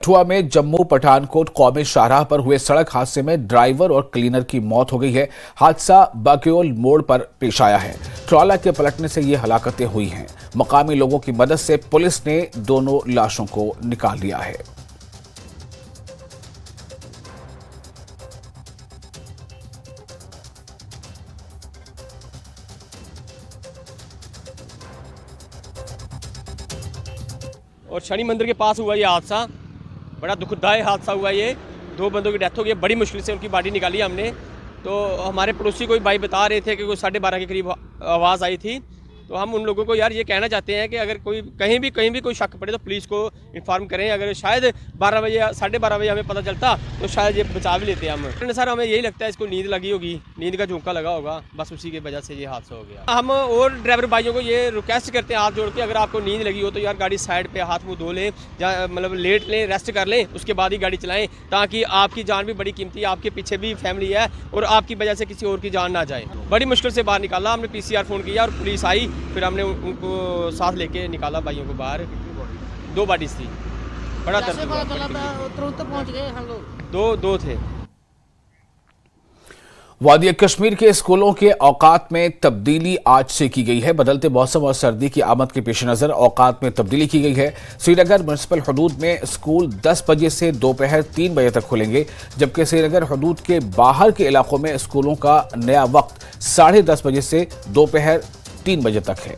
कठुआ में जम्मू पठानकोट कौमी शाहराह पर हुए सड़क हादसे में ड्राइवर और क्लीनर की मौत हो गई है। हादसा बग्योल मोड़ पर पेश आया है। ट्रॉला के पलटने से ये हलाकतें हुई हैं। मकामी लोगों की मदद से पुलिस ने दोनों लाशों को निकाल लिया है। और शनि मंदिर के पास हुआ ये हादसा, बड़ा दुखदायक हादसा हुआ। ये दो बंदों की डेथ हो गई। बड़ी मुश्किल से उनकी बॉडी निकाली हमने। तो हमारे पड़ोसी कोई भाई बता रहे थे कि कोई 12:30 के करीब आवाज़ आई थी। तो हम उन लोगों को यार ये कहना चाहते हैं कि अगर कोई कहीं भी कोई शक पड़े तो पुलिस को इन्फॉर्म करें। अगर शायद 12 बजे 12:30 बजे हमें पता चलता तो शायद ये बचा भी लेते हम। सर हमें यही लगता है इसको नींद लगी होगी, नींद का झोंका लगा होगा, बस उसी की वजह से ये हादसा हो गया। हम और ड्राइवर भाइयों को ये रिक्वेस्ट करते हैं हाथ जोड़ के, अगर आपको नींद लगी हो तो यार गाड़ी साइड पे हाथ मुँह धो लें, मतलब लेट लें, रेस्ट कर लें, उसके बाद ही गाड़ी चलाएं, ताकि आपकी जान भी बड़ी कीमती है। आपके पीछे भी फैमिली है और आपकी वजह से किसी और की जान ना जाए। बड़ी मुश्किल से बाहर निकाला हमने। PCR फ़ोन किया और पुलिस आई, फिर हमने उनको साथ लेके निकाला भाइयों को बाहर। 2 बॉडीज थी। बड़ा दर्द हुआ। तुरंत पहुंच गए हम लोग। दो थे। वादी कश्मीर के स्कूलों के औकात में तब्दीली आज से की गई है। बदलते मौसम और सर्दी की आमद के पेश नजर औकात में तब्दीली की गई है। श्रीनगर म्युनिसिपल हदूद में स्कूल 10 बजे से दोपहर 3 बजे तक खुलेंगे, जबकि श्रीनगर हदूद के बाहर के इलाकों में स्कूलों का नया वक्त 10:30 बजे से दोपहर 3 बजे तक है।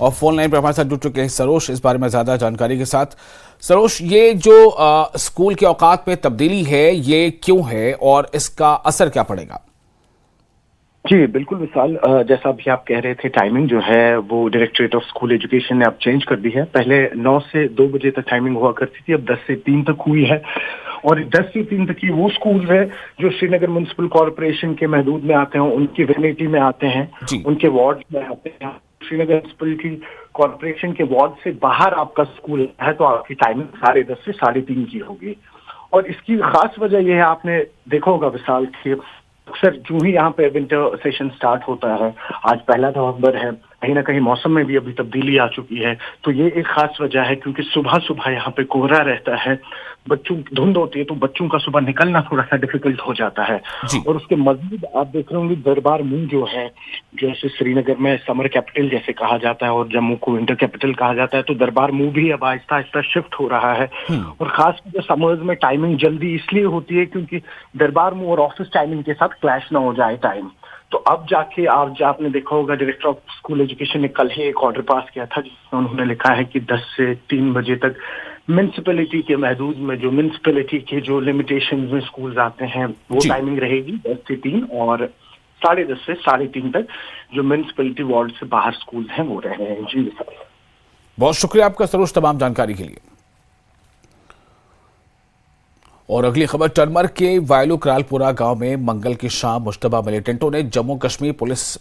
और फोन लाइन पर हमारे साथ जुड़ चुके हैं सरोज इस बारे में ज्यादा जानकारी के साथ। सरोज, ये जो स्कूल के औकात में तब्दीली है ये क्यों है और इसका असर क्या पड़ेगा? जी बिल्कुल विशाल, जैसा अभी आप कह रहे थे, टाइमिंग जो है वो डायरेक्टरेट ऑफ स्कूल एजुकेशन ने अब चेंज कर दी है। पहले 9 से 2 बजे तक टाइमिंग हुआ करती थी, अब 10 से 3 तक हुई है। और 10 से 3 तक की वो स्कूल है जो श्रीनगर म्युनिसिपल कॉर्पोरेशन के महदूद में आते हैं, उनकी वेनिटी में आते हैं, उनके वार्ड में आते हैं। श्रीनगर म्युनिसिपल कॉर्पोरेशन के वार्ड से बाहर आपका स्कूल है तो आपकी टाइमिंग 10:30 से 3:30 की होगी। और इसकी खास वजह यह है, आपने देखा होगा विशाल कि अक्सर जो ही यहाँ पे विंटर सेशन स्टार्ट होता है, आज 1 नवंबर है, कहीं ना कहीं मौसम में भी अभी तब्दीली आ चुकी है। तो ये एक खास वजह है, क्योंकि सुबह सुबह यहाँ पे कोहरा रहता है, बच्चों की धुंध होती है, तो बच्चों का सुबह निकलना थोड़ा सा डिफिकल्ट हो जाता है। और उसके मजीद आप देख रहे होंगे दरबार मूव जो है, जैसे श्रीनगर में समर कैपिटल जैसे कहा जाता है और जम्मू को विंटर कैपिटल कहा जाता है, तो दरबार मूव भी अब आहिस्ता आहिस्ता शिफ्ट हो रहा है। और खासकर समर्स में टाइमिंग जल्दी इसलिए होती है क्योंकि दरबार मूव और ऑफिस टाइमिंग के साथ क्लैश ना हो जाए टाइम। तो अब जाके आपने देखा होगा डायरेक्टर ऑफ स्कूल एजुकेशन ने कल ही एक ऑर्डर पास किया था जिसमें उन्होंने लिखा है कि 10 से 3 बजे तक म्युनिसिपैलिटी के महदूद में जो म्युनिसिपैलिटी के जो लिमिटेशन में स्कूल्स आते हैं वो टाइमिंग रहेगी 10 से 3, और 10:30 से 3:30 तक जो म्युनिसिपैलिटी वार्ड से बाहर स्कूल हैं वो रह रहे हैं। जी बहुत शुक्रिया आपका सरोज तमाम जानकारी के लिए। और अगली खबर, टनमर्ग के वायलू करालपुरा गांव में मंगल की शाम मुश्तबा मिलिटेंटों ने जम्मू कश्मीर पुलिस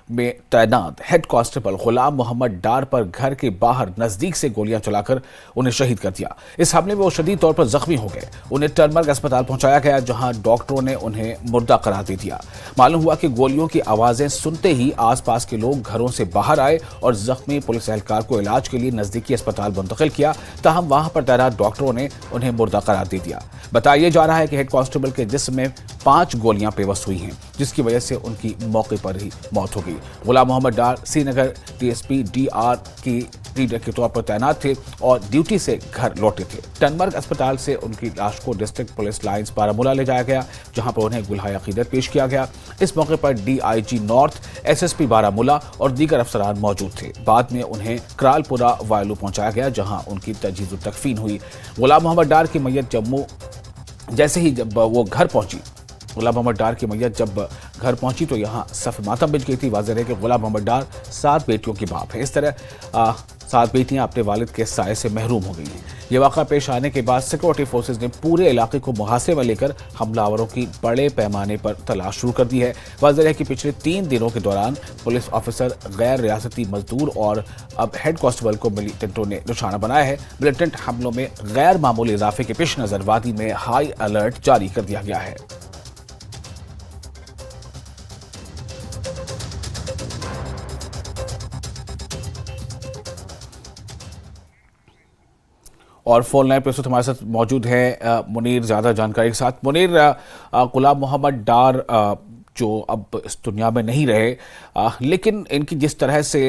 में तैनात हेड कांस्टेबल गुलाम मोहम्मद डार पर घर के बाहर नजदीक से गोलियां चलाकर उन्हें शहीद कर दिया। इस हमले में वो शदीद तौर पर जख्मी हो गए। उन्हें टनमर्ग अस्पताल पहुंचाया गया, जहां डॉक्टरों ने उन्हें मुर्दा करार दे दिया। मालूम हुआ कि गोलियों की आवाजें सुनते ही आसपास के लोग घरों से बाहर आए और जख्मी पुलिस एहलकार को इलाज के लिए नजदीकी अस्पताल मुंतकिल किया। ताहम वहां पर तैनात डॉक्टरों ने उन्हें मुर्दा करार दे दिया। बताया जा रहा है कि हेड कांस्टेबल के जिस्म में 5 गोलियां पेवस्त हुई हैं, जिसकी वजह से उनकी मौके पर ही मौत हो गई। गुलाम मोहम्मद डार श्रीनगर DSP DR की रीडर के तौर पर तैनात थे और ड्यूटी से घर लौटे थे। टनमर्ग अस्पताल से उनकी लाश को डिस्ट्रिक्ट पुलिस लाइंस बारामूला ले जाया गया, जहां पर उन्हें गुल्हाए अकीदत पेश किया गया। इस मौके पर DIG नॉर्थ, SSP बारामूला और दीगर अफसरान मौजूद थे। बाद में उन्हें करालपुरा वायलू पहुंचाया गया, जहां उनकी तजहीज़ व तकफीन हुई। गुलाम मोहम्मद डार की मैयत जम्मू जैसे ही जब वो घर पहुंची, गुलाम मोहम्मद डार की मैयत जब घर पहुंची तो यहाँ सफ़ मातम बिछ गई थी। वाज़ेह है कि गुलाम मोहम्मद डार 7 बेटियों की बाप है। इस तरह 7 बेटियां अपने वालिद के साए से महरूम हो गई हैं। ये वाक़ा पेश आने के बाद सिक्योरिटी फोर्सेज ने पूरे इलाके को मुहासरे में लेकर हमलावरों की बड़े पैमाने पर तलाश शुरू कर दी है। वाज़ेह है कि पिछले 3 दिनों के दौरान पुलिस ऑफिसर, गैर रियासती मजदूर और अब हेड कांस्टेबल को मिलिटेंटों ने निशाना बनाया है। मिलिटेंट हमलों में गैर मामूली इजाफे के पेश नज़र वादी में हाई अलर्ट जारी कर दिया गया है। और फोन लाइन पर इस वक्त हमारे साथ मौजूद है मुनीर, ज़्यादा जानकारी के साथ। मुनीर, गुलाम मोहम्मद डार जो अब इस दुनिया में नहीं रहे, लेकिन इनकी जिस तरह से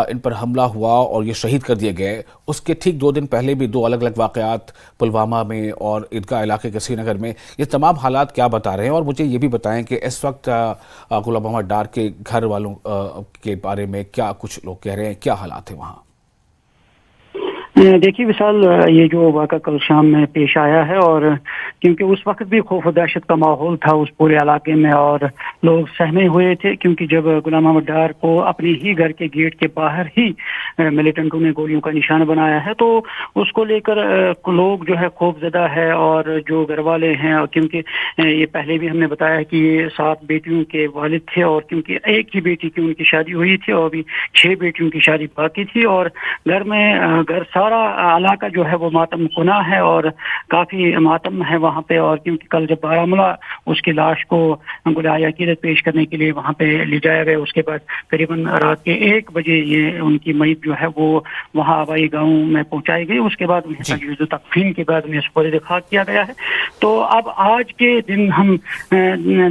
इन पर हमला हुआ और ये शहीद कर दिए गए, उसके ठीक 2 दिन पहले भी 2 अलग अलग वाक़यात पुलवामा में और ईदगाह इलाके के श्रीनगर में, ये तमाम हालात क्या बता रहे हैं? और मुझे ये भी बताएं कि इस वक्त गुलाम मोहम्मद डार के घर वालों के बारे में क्या कुछ लोग कह रहे हैं, क्या हालात है वहाँ? देखिए विशाल, ये जो वाक़ा कल शाम में पेश आया है, और क्योंकि उस वक्त भी खौफ और दहशत का माहौल था उस पूरे इलाके में और लोग सहमे हुए थे, क्योंकि जब गुलाम मोहम्मद डार को अपने ही घर के गेट के बाहर ही मिलिटेंटों ने गोलियों का निशान बनाया है, तो उसको लेकर लोग जो है खौफजदा है। और जो घर वाले हैं, और क्योंकि ये पहले भी हमने बताया कि ये 7 बेटियों के वालिद थे, और क्योंकि एक ही बेटी की उनकी शादी हुई थी और अभी 6 बेटियों की शादी बाकी थी, और घर में सारा इलाका जो है वो मातम कुना है और काफी मातम है वहाँ पे। और क्योंकि कल जब बारामूला उसकी लाश को गुलाए अकीदत पेश करने के लिए वहाँ पे ले जाया गया, उसके बाद करीबन रात के 1 बजे ये उनकी मैयत जो है वो वहाँ आबाई गाँव में पहुँचाई गई। उसके बाद उन्हें तजवीज़ तकफीन के बाद उन्हें सुपुर्द खाक किया गया है। तो अब आज के दिन हम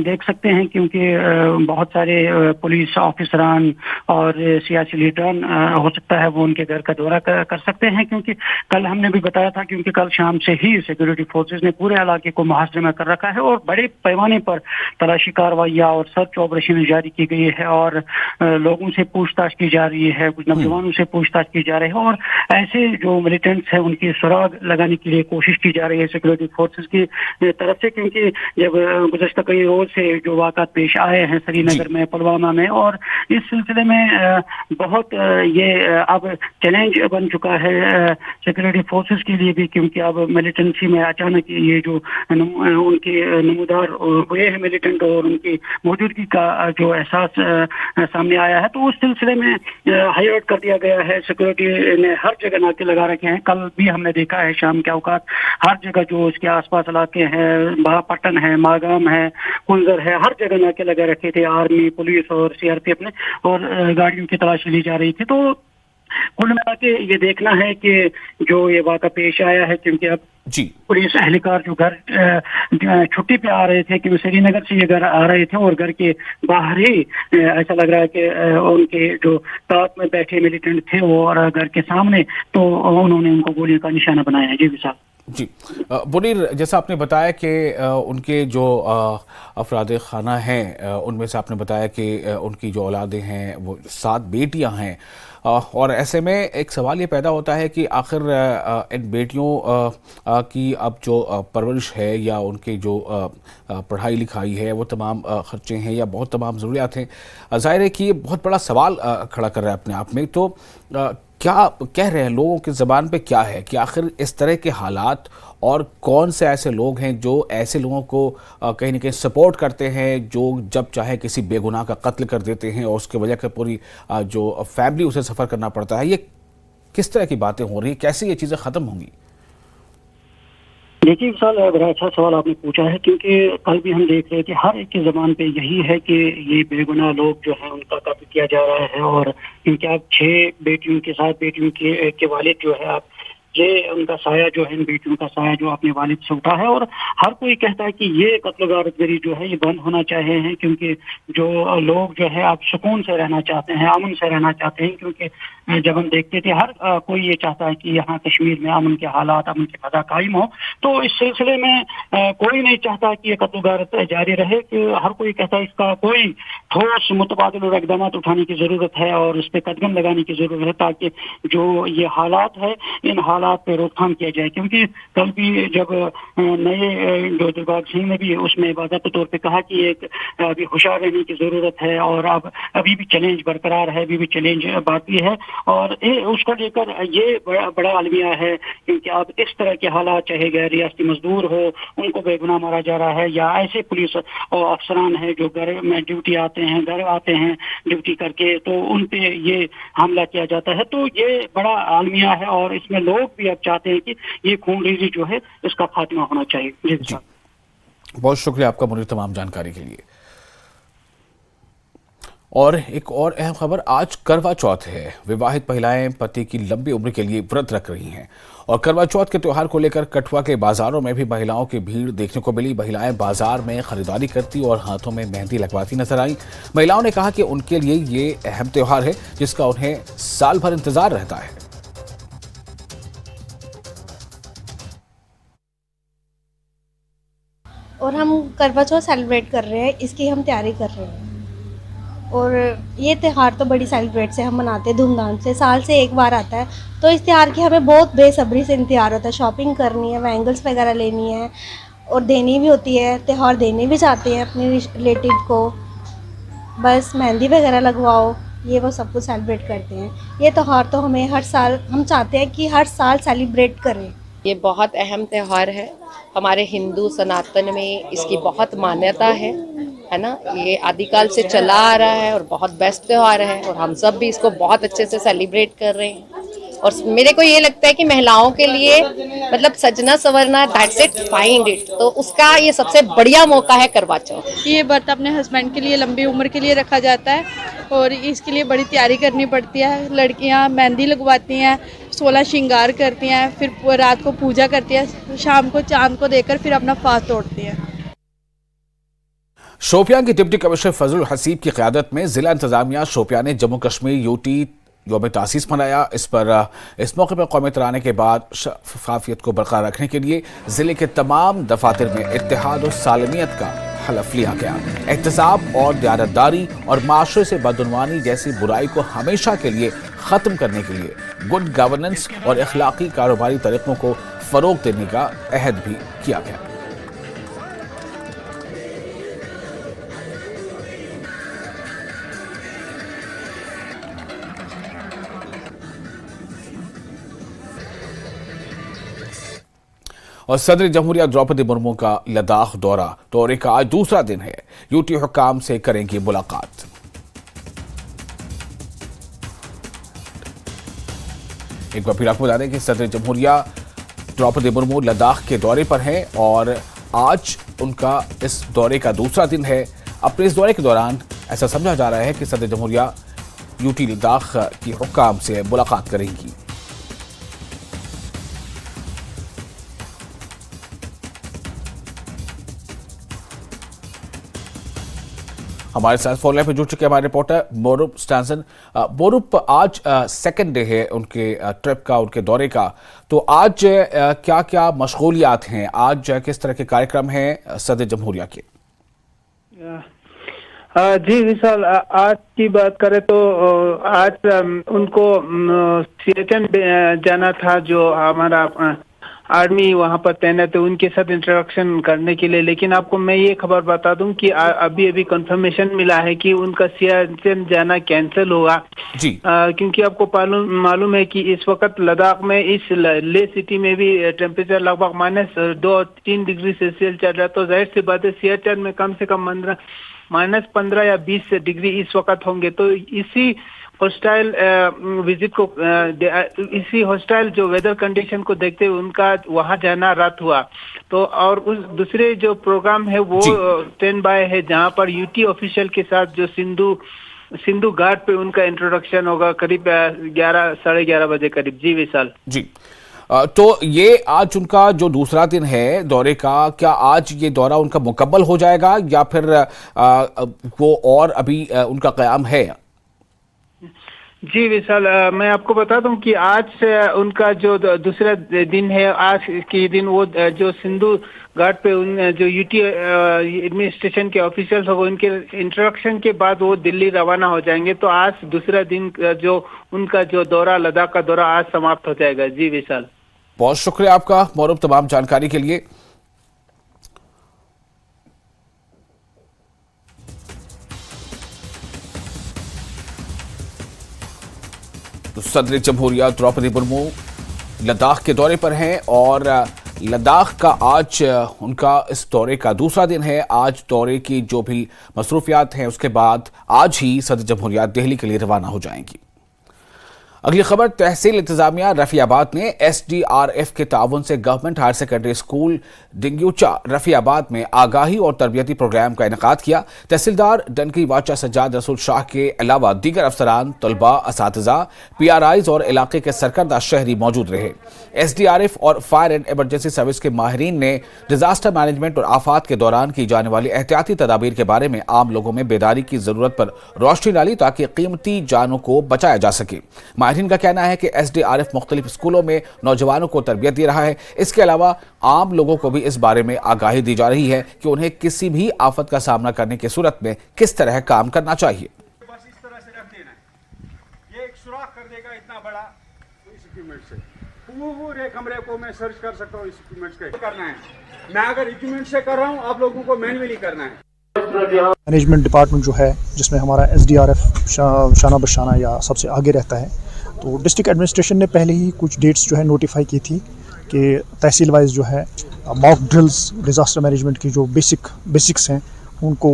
देख सकते हैं, क्योंकि बहुत सारे पुलिस ऑफिसरान और सियासी लीडरान हो सकता है वो उनके घर का दौरा कर सकते हैं, क्योंकि कल हमने भी बताया था, क्योंकि कल शाम से ही सिक्योरिटी फोर्सेस ने पूरे इलाके को मुहासरे में कर रखा है और बड़े पैमाने पर तलाशी कार्रवाइयाँ और सर्च ऑपरेशन जारी की गई है, और लोगों से पूछताछ की जा रही है, कुछ नौजवानों से पूछताछ की जा रही है, और ऐसे जो मिलिटेंट्स हैं उनकी सुराग लगाने के लिए कोशिश की जा रही है सिक्योरिटी फोर्सेस की तरफ से। क्योंकि जब गुज़श्ता कई रोज से जो वाक़ात पेश आए हैं श्रीनगर में, पुलवामा में, और इस सिलसिले में बहुत ये अब चैलेंज बन चुका है सिक्योरिटी फोर्सेस के लिए भी, क्योंकि अब मिलिटेंसी में अचानक ये जो उनके नमूदार हुए हैं मिलिटेंट और उनकी मौजूदगी का जो एहसास सामने आया है, तो उस सिलसिले में हाई अलर्ट कर दिया गया है। सिक्योरिटी ने हर जगह नाके लगा रखे हैं। कल भी हमने देखा है शाम के औकात हर जगह जो उसके आसपास इलाके हैं, महापट्टन है, मागाम है, कुंजर है, हर जगह नाके लगा रखे थे आर्मी, पुलिस और सीआरपीएफ ने, और गाड़ियों की तलाशी ली जा रही थी। तो कुल मिला के ये देखना है कि जो ये वाक़ा पेश आया है, क्योंकि अब पुलिस एहलकार जो घर छुट्टी पे आ रहे थे, क्योंकि श्रीनगर से ये घर आ रहे थे, और घर के बाहर ही ऐसा लग रहा है कि उनके जो साथ में बैठे मिलिटेंट थे वो और घर के सामने, तो उन्होंने उनको गोली का निशाना बनाया है। जी विशाल। जी मुनीर, जैसा आपने बताया कि उनके जो अफराद खाना हैं उनमें से आपने बताया कि उनकी जो औलादें हैं वो 7 बेटियां हैं, और ऐसे में एक सवाल ये पैदा होता है कि आखिर इन बेटियों की अब जो परवरिश है या उनकी जो पढ़ाई लिखाई है, वो तमाम ख़र्चे हैं या बहुत तमाम ज़रूरियात हैं, ज़ाहिर है कि ये बहुत बड़ा सवाल खड़ा कर रहा है अपने आप में। तो क्या कह रहे हैं लोगों की ज़बान पे क्या है कि आखिर इस तरह के हालात, और कौन से ऐसे लोग हैं जो ऐसे लोगों को कहीं ना कहीं सपोर्ट करते हैं, जो जब चाहे किसी बेगुनाह का कत्ल कर देते हैं और उसके वजह से पूरी जो फैमिली उसे सफ़र करना पड़ता है। ये किस तरह की बातें हो रही हैं, कैसे ये चीज़ें ख़त्म होंगी? देखिए विशाल, बड़ा अच्छा सवाल आपने पूछा है, क्योंकि कल भी हम देख रहे थे हर एक की ज़बान पे यही है कि ये बेगुनाह लोग जो है उनका कत्ल किया जा रहा है। और क्योंकि आप 6 बेटियों के 7 बेटियों के वालिद जो है, आप ये उनका साया जो है, इन बेटियों का साया जो अपने वालिद से उठा है, और हर कोई कहता है कि ये कत्ल गारतगरी जो है ये बंद होना चाहिए है, क्योंकि जो लोग जो है आप सुकून से रहना चाहते हैं, अमन से रहना चाहते हैं। क्योंकि जब हम देखते थे हर कोई ये चाहता है कि यहाँ कश्मीर में अमन के हालात, अमन की फजा कायम हो, तो इस सिलसिले में कोई नहीं चाहता कि ये कत्ल गारत जारी रहे। कि हर कोई कहता है इसका कोई ठोस मुतबादिल और इक़दाम उठाने की ज़रूरत है और इस पर कदम लगाने की ज़रूरत है, ताकि जो ये हालात है इन हालात पे रोकथाम किया जाए। क्योंकि कल भी जब नए जो दिलबाग सिंह ने भी उसमें बाज़ाब्ते तौर पे कहा कि एक अभी होशियार रहने की ज़रूरत है, और अब अभी भी चैलेंज बरकरार है, अभी भी चैलेंज बाकी है, और उसको लेकर ये बड़ा अलमिया है। क्योंकि अब इस तरह के हालात, चाहे गैर रियासती मजदूर हो उनको बेगुनाह मारा जा रहा है, या ऐसे पुलिस अफसरान हैं जो घर में ड्यूटी आते हैं, घर आते हैं ड्यूटी करके, तो उन पे ये हमला किया जाता है। तो ये बड़ा अलमिया है, और इसमें लोग भी अब चाहते हैं कि ये खूनरेज़ी जो है इसका खात्मा होना चाहिए। जी बहुत शुक्रिया आपका मुनीर तमाम जानकारी के लिए। और एक और अहम खबर, आज करवा चौथ है। विवाहित महिलाएं पति की लंबी उम्र के लिए व्रत रख रही हैं और करवा चौथ के त्योहार को लेकर कठुआ के बाजारों में भी महिलाओं की भीड़ देखने को मिली। महिलाएं बाजार में खरीदारी करती और हाथों में मेहंदी लगवाती नजर आई। महिलाओं ने कहा कि उनके लिए ये अहम त्योहार है जिसका उन्हें साल भर इंतजार रहता है। और हम करवा चौथ सेलिब्रेट कर रहे हैं, इसकी हम तैयारी कर रहे हैं। और ये त्यौहार तो बड़ी सेलिब्रेट से हम मनाते हैं, धूमधाम से, साल से एक बार आता है। तो इस त्यौहार की हमें बहुत बेसब्री से इंतजार होता है। शॉपिंग करनी है, बैंगल्स वगैरह लेनी है और देनी भी होती है। त्यौहार देने भी चाहते हैं अपने रिलेटिव को, बस मेहंदी वगैरह लगवाओ, ये वो सब कुछ सेलिब्रेट करते हैं। ये त्यौहार तो हमें हर साल, हम चाहते हैं कि हर साल सेलिब्रेट करें। ये बहुत अहम त्यौहार है हमारे हिंदू सनातन में, इसकी बहुत मान्यता है ना। ये आदिकाल से चला आ रहा है और बहुत बेस्ट त्यौहार है और हम सब भी इसको बहुत अच्छे से सेलिब्रेट कर रहे हैं। और मेरे को ये लगता है कि महिलाओं के लिए मतलब सजना संवरना, दैट्स इट, फाइंड इट, तो उसका ये सबसे बढ़िया मौका है करवा चौथ। ये व्रत अपने हस्बैंड के लिए लंबी उम्र के लिए रखा जाता है और इसके लिए बड़ी तैयारी करनी पड़ती है। लड़कियां मेहंदी लगवाती हैं, 16 श्रृंगार करती हैं, फिर रात को पूजा करती हैं, शाम को चांद को देखकर फिर अपना फास्ट तोड़ती हैं। शोपियां के डिप्टी कमिश्नर फजल हसीब की क़यादत में जिला इंतजामिया शोपियां ने जम्मू कश्मीर यूटी यौम तासीस मनाया। इस मौके पर कौमी तराने के बाद शफाफियत को बरकरार रखने के लिए जिले के तमाम दफातर में इत्तेहाद और सालमियत का हलफ लिया गया। एहतसाब और दयानतदारी और माशरे से बदउनवानी जैसी बुराई को हमेशा के लिए ख़त्म करने के लिए गुड गवर्नेंस और अखलाकी कारोबारी तरीक़ों को फ़रोग़ देने का अहद भी किया गया। और सदर जमहूरिया द्रौपदी मुर्मू का लद्दाख दौरे का आज दूसरा दिन है। यूटी हुकाम से करेंगी मुलाकात। एक बार फिर आपको बता दें कि सदर जमहूरिया द्रौपदी मुर्मू लद्दाख के दौरे पर हैं और आज उनका इस दौरे का दूसरा दिन है। अपने इस दौरे के दौरान ऐसा समझा जा रहा है कि सदर जमहूरिया यूटी लद्दाख की हुकाम से मुलाकात करेंगी। हमारे साथ फोन लाइन पे जुड़ चुके हमारे रिपोर्टर मोरूप स्टांसन। मोरूप, आज सेकंड डे है उनके ट्रिप का, उनके दौरे का, तो आज क्या क्या मशगूलियात हैं, आज किस तरह के कार्यक्रम हैं सदर जमहूरिया के? जी विशाल, आज की बात करें तो आज उनको सियाचिन जाना था, जो हमारा आर्मी वहां पर तैनात है, उनके साथ इंटरेक्शन करने के लिए। लेकिन आपको मैं ये खबर बता दूं कि अभी कंफर्मेशन मिला है कि उनका सियाचिन जाना कैंसिल होगा जी। क्योंकि आपको मालूम है कि इस वक्त लद्दाख में, इस ले सिटी में भी टेम्परेचर लगभग -2-3 डिग्री सेल्सियस चल रहा है। तो जाहिर सी बात है सियाचिन में कम से कम -15 या 20 डिग्री इस वक्त होंगे। तो इसी हॉस्टाइल विजिट को, इसी हॉस्टाइल जो वेदर कंडीशन को देखते हुए उनका वहां जाना रद्द हुआ। तो और उस दूसरे जो प्रोग्राम है वो स्टैंड बाय है, जहां पर यूटी ऑफिशियल के साथ जो सिंधु घाट पे उनका इंट्रोडक्शन होगा करीब 11-11:30 बजे करीब। जी विशाल जी। तो ये आज उनका जो दूसरा दिन है दौरे का, क्या आज ये दौरा उनका मुकम्मल हो जाएगा या फिर वो और अभी उनका क़याम है? जी विशाल, मैं आपको बता दूं कि आज से उनका जो दूसरा दिन है, आज के दिन वो जो सिंधु घाट पे जो यूटी एडमिनिस्ट्रेशन के ऑफिशियल्स होंगे, उनके इंट्रोडक्शन के बाद वो दिल्ली रवाना हो जाएंगे। तो आज दूसरा दिन जो उनका जो दौरा, लद्दाख का दौरा, आज समाप्त हो जाएगा। जी विशाल, बहुत शुक्रिया आपका मौरूफ तमाम जानकारी के लिए। तो सदर जमहूरिया द्रौपदी मुर्मू लद्दाख के दौरे पर हैं और लद्दाख का आज उनका इस दौरे का दूसरा दिन है। आज दौरे की जो भी मसरूफियात हैं उसके बाद आज ही सदर जमहूरिया दिल्ली के लिए रवाना हो जाएंगी। अगली खबर तहसील इंतजामिया रफियाबाद ने SDRF के ताउन से government higher secondary school Dangiwacha Rafiabad में आगाही और तरबियती प्रोग्राम का इनेकाद किया। तहसीलदार डनकी वाचा सज्जाद रसूल शाह के अलावा दीगर अफसरान, तलबा, असातिज़ा, PRIs और इलाके के सरकर्दा शहरी मौजूद रहे। SDRF और फायर एंड इमरजेंसी सर्विस के माहिरीन ने डिजास्टर मैनेजमेंट और आफात के दौरान की जाने वाली एहतियाती तदाबीर के बारे में आम लोगों में बेदारी की जरूरत पर रोशनी डाली ताकि कीमती जानों को बचाया जा सके। माहिरीन का कहना है कि SDRF मुख्तलिफ स्कूलों में नौजवानों को तरबियत दे रहा है। इसके अलावा आम लोगों को भी इस बारे में आगाही दी जा रही है कि उन्हें किसी भी आफत का सामना करने की सूरत में किस तरह काम करना चाहिए। बस इस तरह से रख देना, ये एक सुराख कर देगा इतना बड़ा इस इक्विपमेंट से, पूरे कमरे को मैं सर्च कर सकता हूँ। इस इक्विपमेंट से करना है, मैं अगर इक्विपमेंट से कर रहा हूँ, आप लोगों को मैन्युअली करना है। मैनेजमेंट डिपार्टमेंट जो है जिसमें हमारा SDRF शाना बशाना या सबसे आगे रहता है, तो डिस्ट्रिक्ट एडमिनिस्ट्रेशन ने पहले ही कुछ डेट्स जो है नोटिफाई की थी कि तहसील वाइज जो है मॉक ड्रिल्स, डिज़ास्टर मैनेजमेंट की जो बेसिक्स हैं उनको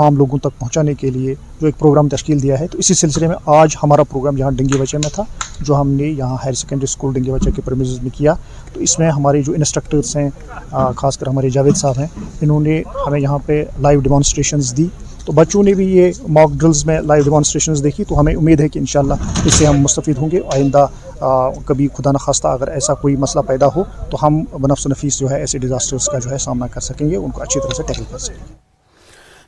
आम लोगों तक पहुंचाने के लिए जो एक प्रोग्राम तश्कील दिया है। तो इसी सिलसिले में आज हमारा प्रोग्राम यहाँ डिंगी बच्चे में था, जो हमने यहाँ हायर सेकेंडरी स्कूल डिंगी बच्चे के प्रीमिसेस में किया। तो इसमें हमारे जो इंस्ट्रक्टर्स हैं, खासकर हमारे जावेद साहब हैं, इन्होंने हमें यहाँ पे लाइव डेमोन्स्ट्रेशंस दी। तो बच्चों ने भी ये मॉक ड्रिल्स में लाइव डेमोन्स्ट्रेशंस देखी। तो हमें उम्मीद है कि इंशाल्लाह इससे हम मुस्तफ़ीद होंगे। आइंदा कभी खुदा न खास्ता अगर ऐसा कोई मसला पैदा हो तो हम बनफ्स नफीस जो है ऐसे डिज़ास्टर्स का जो है सामना कर सकेंगे, उनको अच्छी तरह से टैकल कर सकेंगे।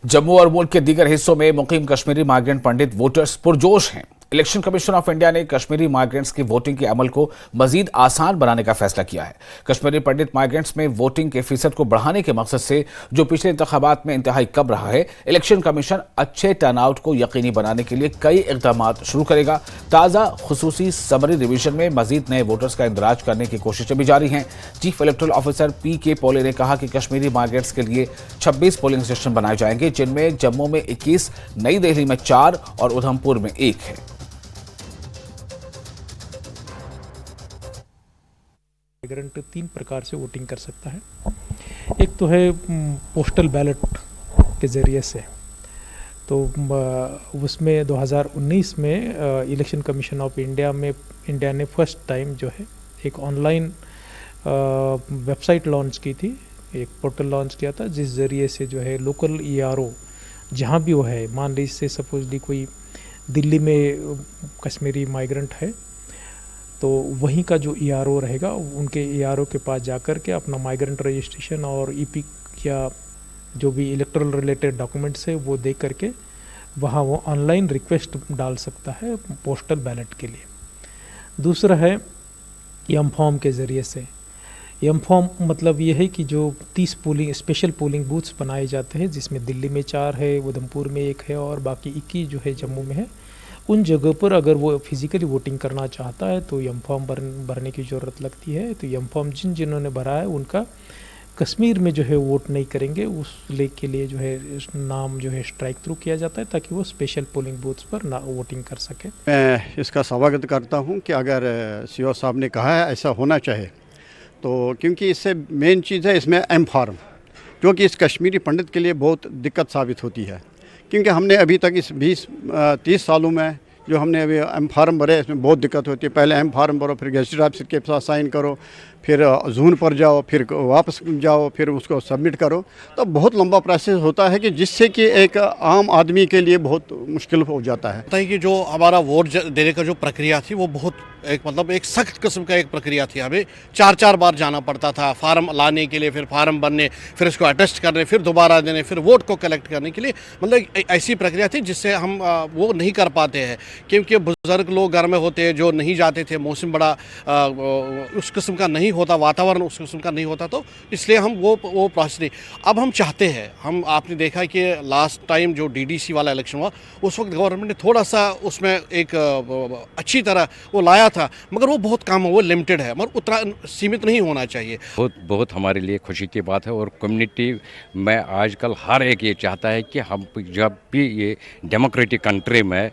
जम्मू और मुल्क के दीगर हिस्सों में मुकीम कश्मीरी माइग्रेंट पंडित वोटर्स पुरजोश हैं। इलेक्शन कमीशन ऑफ इंडिया ने कश्मीरी माइग्रेंट्स की वोटिंग के अमल को मजीद आसान बनाने का फैसला किया है। कश्मीरी पंडित माइग्रेंट्स में वोटिंग के फीसद को बढ़ाने के मकसद से जो पिछले इंतखाबात में इंतहाई कम रहा है, इलेक्शन कमीशन अच्छे टर्नआउट को यकीनी बनाने के लिए कई इकदाम शुरू करेगा। ताज़ा खुसूसी समरी रिवीजन में मजीद नए वोटर्स का इंदराज करने की कोशिशें भी जारी हैं। चीफ इलेक्टोरल ऑफिसर PK पोले ने कहा कि कश्मीरी माइग्रेंट्स के लिए 26 पोलिंग स्टेशन बनाए जाएंगे, जिनमें जम्मू में 21, नई दिल्ली में 4 और उधमपुर में 1 है। माइग्रेंट 3 प्रकार से वोटिंग कर सकता है। एक तो है पोस्टल बैलेट के ज़रिए से, तो उसमें 2019 में इलेक्शन कमीशन ऑफ इंडिया ने फर्स्ट टाइम जो है एक ऑनलाइन वेबसाइट लॉन्च की थी, एक पोर्टल लॉन्च किया था, जिस ज़रिए से जो है लोकल ERO जहाँ भी वो है, मान लीजिए सपोजली कोई दिल्ली में कश्मीरी माइग्रेंट है, तो वहीं का जो ERO रहेगा उनके ERO के पास जाकर के अपना माइग्रेंट रजिस्ट्रेशन और EPIC या जो भी इलेक्टोरल रिलेटेड डॉक्यूमेंट्स है वो दे करके वहाँ वो ऑनलाइन रिक्वेस्ट डाल सकता है पोस्टल बैलेट के लिए। दूसरा है एम फॉर्म के ज़रिए से। एम फॉर्म मतलब ये है कि जो 30 स्पेशल पोलिंग बूथ्स बनाए जाते हैं, जिसमें दिल्ली में 4 है, उधमपुर में 1 है और बाकी 21 जो है जम्मू में है। उन जगह पर अगर वो फिज़िकली वोटिंग करना चाहता है तो एम फॉर्म भरने की ज़रूरत लगती है। तो एम फॉर्म जिन्होंने भरा है उनका कश्मीर में जो है वोट नहीं करेंगे, उस लेख के लिए जो है नाम जो है स्ट्राइक थ्रू किया जाता है ताकि वो स्पेशल पोलिंग बूथ्स पर ना वोटिंग कर सके। मैं इसका स्वागत करता हूं कि अगर CO साहब ने कहा है ऐसा होना चाहिए, तो क्योंकि इससे मेन चीज़ है इसमें एम फार्म, जो कि इस कश्मीरी पंडित के लिए बहुत दिक्कत साबित होती है। क्योंकि हमने अभी तक इस 20-30 सालों में जो हमने अभी एम फार्म भरे, इसमें बहुत दिक्कत होती है। पहले एम फार्म भरो, फिर गेजेटेड ऑफिसर के साथ साइन करो, फिर जून पर जाओ, फिर वापस जाओ, फिर उसको सबमिट करो, तो बहुत लंबा प्रोसेस होता है कि जिससे कि एक आम आदमी के लिए बहुत मुश्किल हो जाता है। पता है कि जो हमारा वोट देने का जो प्रक्रिया थी वो बहुत एक सख्त किस्म का एक प्रक्रिया थी। हमें 4-4 बार जाना पड़ता था फार्म लाने के लिए, फिर फार्म भरने, फिर इसको अटेस्ट करने, फिर दोबारा देने, फिर वोट को कलेक्ट करने के लिए। मतलब ऐसी प्रक्रिया थी जिससे हम वो नहीं कर पाते हैं, क्योंकि बुजुर्ग लोग घर में होते हैं जो नहीं जाते थे, मौसम बड़ा उस किस्म का नहीं होता, वातावरण उस किस्म का नहीं होता, तो इसलिए हम वो प्रोसेस नहीं। अब हम चाहते हैं, आपने देखा कि लास्ट टाइम जो DDC वाला इलेक्शन हुआ उस वक्त गवर्नमेंट ने थोड़ा सा उसमें एक अच्छी तरह वो लाया था, मगर वो बहुत कम है, वो लिमिटेड है, मगर उतना सीमित नहीं होना चाहिए। बहुत हमारे लिए खुशी की बात है और कम्युनिटी में आजकल हर एक ये चाहता है कि हम जब भी ये डेमोक्रेटिक कंट्री में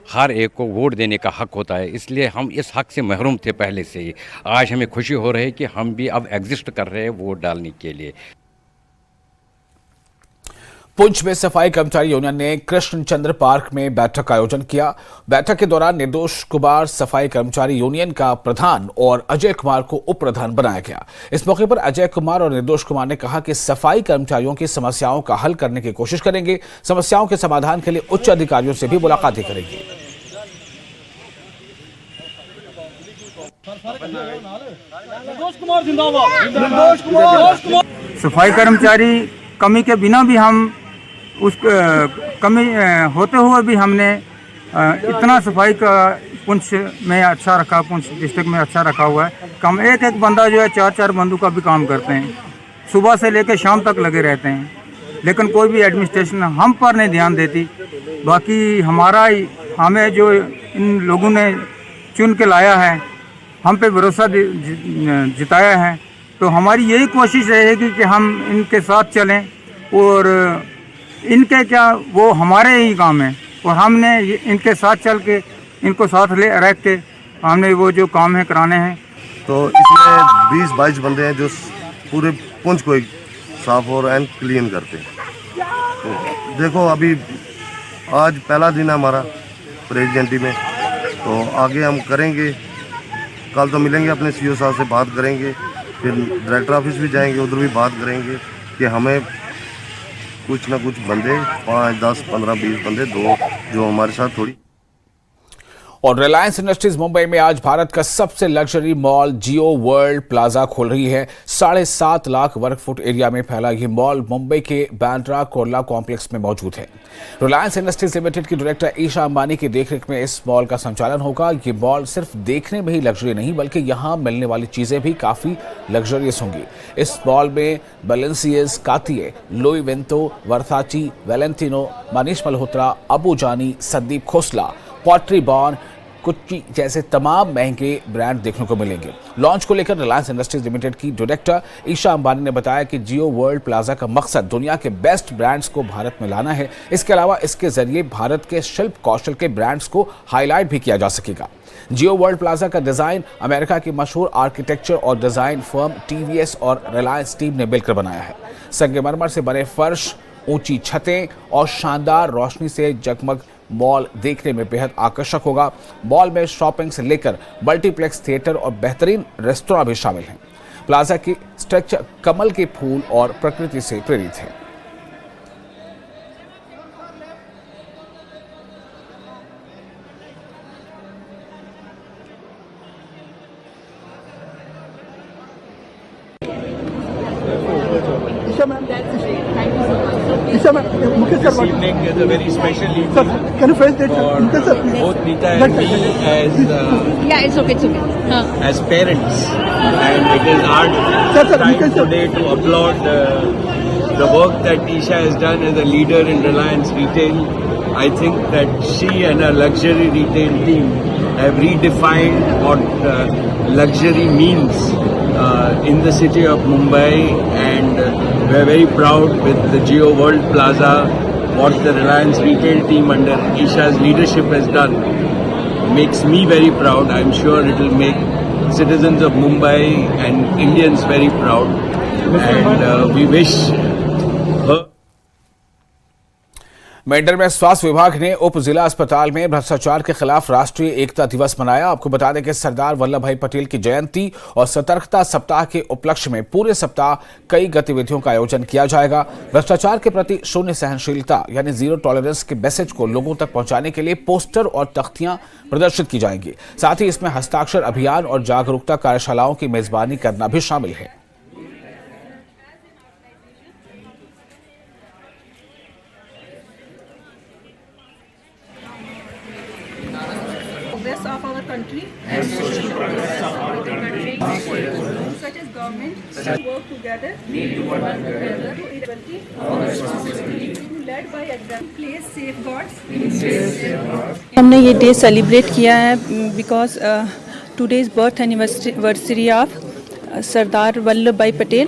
हर एक को वोट देने का हक होता है, इसलिए हम इस हक से महरूम थे पहले से ही। आज हमें खुशी हो रही है कि हम भी अब एग्जिस्ट कर रहे हैं वोट डालने के लिए। पुंछ में सफाई कर्मचारी यूनियन ने कृष्णचंद्र पार्क में बैठक का आयोजन किया। बैठक के दौरान निर्दोष कुमार सफाई कर्मचारी यूनियन का प्रधान और अजय कुमार को उप प्रधान बनाया गया। इस मौके पर अजय कुमार और निर्दोष कुमार ने कहा कि सफाई कर्मचारियों की समस्याओं का हल करने की कोशिश करेंगे। समस्याओं के समाधान के लिए उच्च अधिकारियों से भी मुलाकातें करेंगे। सफाई कर्मचारी कमी के बिना भी हम उस कमी होते हुए भी हमने इतना सफाई का पुंछ में अच्छा रखा, पुंछ डिस्ट्रिक्ट में अच्छा रखा हुआ है। कम एक बंदा जो है 4-4 बंदों का भी काम करते हैं, सुबह से लेकर शाम तक लगे रहते हैं, लेकिन कोई भी एडमिनिस्ट्रेशन हम पर नहीं ध्यान देती। बाकी हमें जो इन लोगों ने चुन के लाया है, हम पे भरोसा जिताया है, तो हमारी यही कोशिश रहेगी कि हम इनके साथ चलें और इनके क्या वो हमारे ही काम है और हमने इनके साथ चल के इनको साथ ले रख के हमने वो जो काम है कराने हैं। तो इसमें 20-22 बंदे हैं जो पूरे पुंछ को साफ और एंड क्लीन करते हैं। तो देखो अभी आज पहला दिन है हमारा प्रेसिडेंटी में, तो आगे हम करेंगे। कल तो मिलेंगे अपने सीईओ साहब से बात करेंगे, फिर डायरेक्टर ऑफिस भी जाएंगे, उधर भी बात करेंगे कि हमें कुछ ना कुछ बंदे 5, 10, 15, 20 बंदे दो जो हमारे साथ थोड़ी। और रिलायंस इंडस्ट्रीज मुंबई में आज भारत का सबसे लग्जरी मॉल जियो वर्ल्ड प्लाजा खोल रही है। 7.5 लाख वर्ग फुट एरिया में फैला यह मॉल मुंबई के बांद्रा कुर्ला कॉम्प्लेक्स में मौजूद है। रिलायंस इंडस्ट्रीज लिमिटेड की डायरेक्टर ईशा अंबानी की देखरेख में इस मॉल का संचालन होगा। ये मॉल सिर्फ देखने में ही लग्जरी नहीं बल्कि यहाँ मिलने वाली चीजें भी काफी लग्जरियस होंगी। इस मॉल में बैलेंसियस, कातिये, लुई विंतो, वर्साची, वैलेंटिनो, मनीष मल्होत्रा, अबू जानी, संदीप खोसला, पॉटरी बॉर्न, कुच्ची जैसे तमाम महंगे ब्रांड देखने को मिलेंगे। लॉन्च को लेकर रिलायंस इंडस्ट्रीज लिमिटेड की डायरेक्टर ईशा अंबानी ने बताया कि जियो वर्ल्ड प्लाजा का मकसद दुनिया के बेस्ट ब्रांड्स को भारत में लाना है। इसके अलावा इसके जरिए भारत के शिल्प कौशल के ब्रांड्स को हाईलाइट भी किया जा सकेगा। जियो वर्ल्ड प्लाजा का डिजाइन अमेरिका की मशहूर आर्किटेक्चर और डिजाइन फर्म टीवीएस और रिलायंस टीम ने मिलकर बनाया है। संगमरमर से बने फर्श, ऊंची छतें और शानदार रोशनी से जगमग मॉल देखने में बेहद आकर्षक होगा। मॉल में शॉपिंग से लेकर मल्टीप्लेक्स थिएटर और बेहतरीन रेस्तोरां भी शामिल हैं। प्लाजा की स्ट्रक्चर कमल के फूल और प्रकृति से प्रेरित है। This evening is a very special evening for both Nita and me as as parents, and it is our time today to applaud the work that Isha has done as a leader in Reliance Retail. I think that she and her luxury retail team have redefined what luxury means in the city of Mumbai, and we are very proud with the Jio World Plaza. What the Reliance retail team under Isha's leadership has done makes me very proud. I'm sure it will make citizens of Mumbai and Indians very proud, and we wish her. Mendhar में स्वास्थ्य विभाग ने उप जिला अस्पताल में भ्रष्टाचार के खिलाफ राष्ट्रीय एकता दिवस मनाया। आपको बता दें कि सरदार वल्लभ भाई पटेल की जयंती और सतर्कता सप्ताह के उपलक्ष्य में पूरे सप्ताह कई गतिविधियों का आयोजन किया जाएगा। भ्रष्टाचार के प्रति शून्य सहनशीलता यानी जीरो टॉलरेंस के मैसेज को लोगों तक पहुंचाने के लिए पोस्टर और तख्तियां प्रदर्शित की जाएंगी। साथ ही इसमें हस्ताक्षर अभियान और जागरूकता कार्यशालाओं की मेजबानी करना भी शामिल है। Of our country and social progress of our country, such as government, work together to equality, led by example, place safeguards. हमने ये डे सेलिब्रेट किया है because today is birth anniversary of Sardar Vallabh bhai Patel.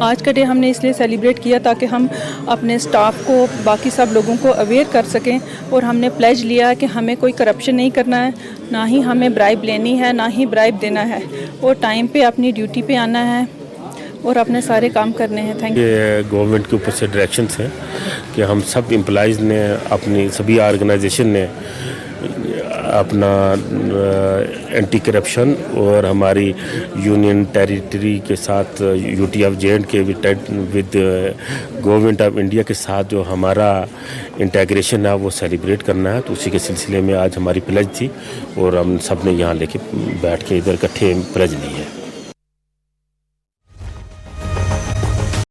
आज का डे हमने इसलिए सेलिब्रेट किया ताकि हम अपने स्टाफ को, बाकी सब लोगों को अवेयर कर सकें, और हमने प्लेज लिया है कि हमें कोई करप्शन नहीं करना है, ना ही हमें ब्राइब लेनी है, ना ही ब्राइब देना है, और टाइम पे अपनी ड्यूटी पे आना है। और अपने सारे काम करने हैं। Thank you. ये गवर्नमेंट के ऊपर से डायरेक्शंस हैं कि हम सब एम्प्लॉइज़ ने, अपनी सभी ऑर्गेनाइजेशन ने अपना एंटी करप्शन और हमारी यूनियन टेरिटरी के साथ UT of J&K with government of India के साथ जो हमारा इंटीग्रेशन है वो सेलिब्रेट करना है। तो उसी के सिलसिले में आज हमारी प्लेज थी और हम सब ने यहाँ लेके बैठ के इधर इकट्ठे प्लेज ली है।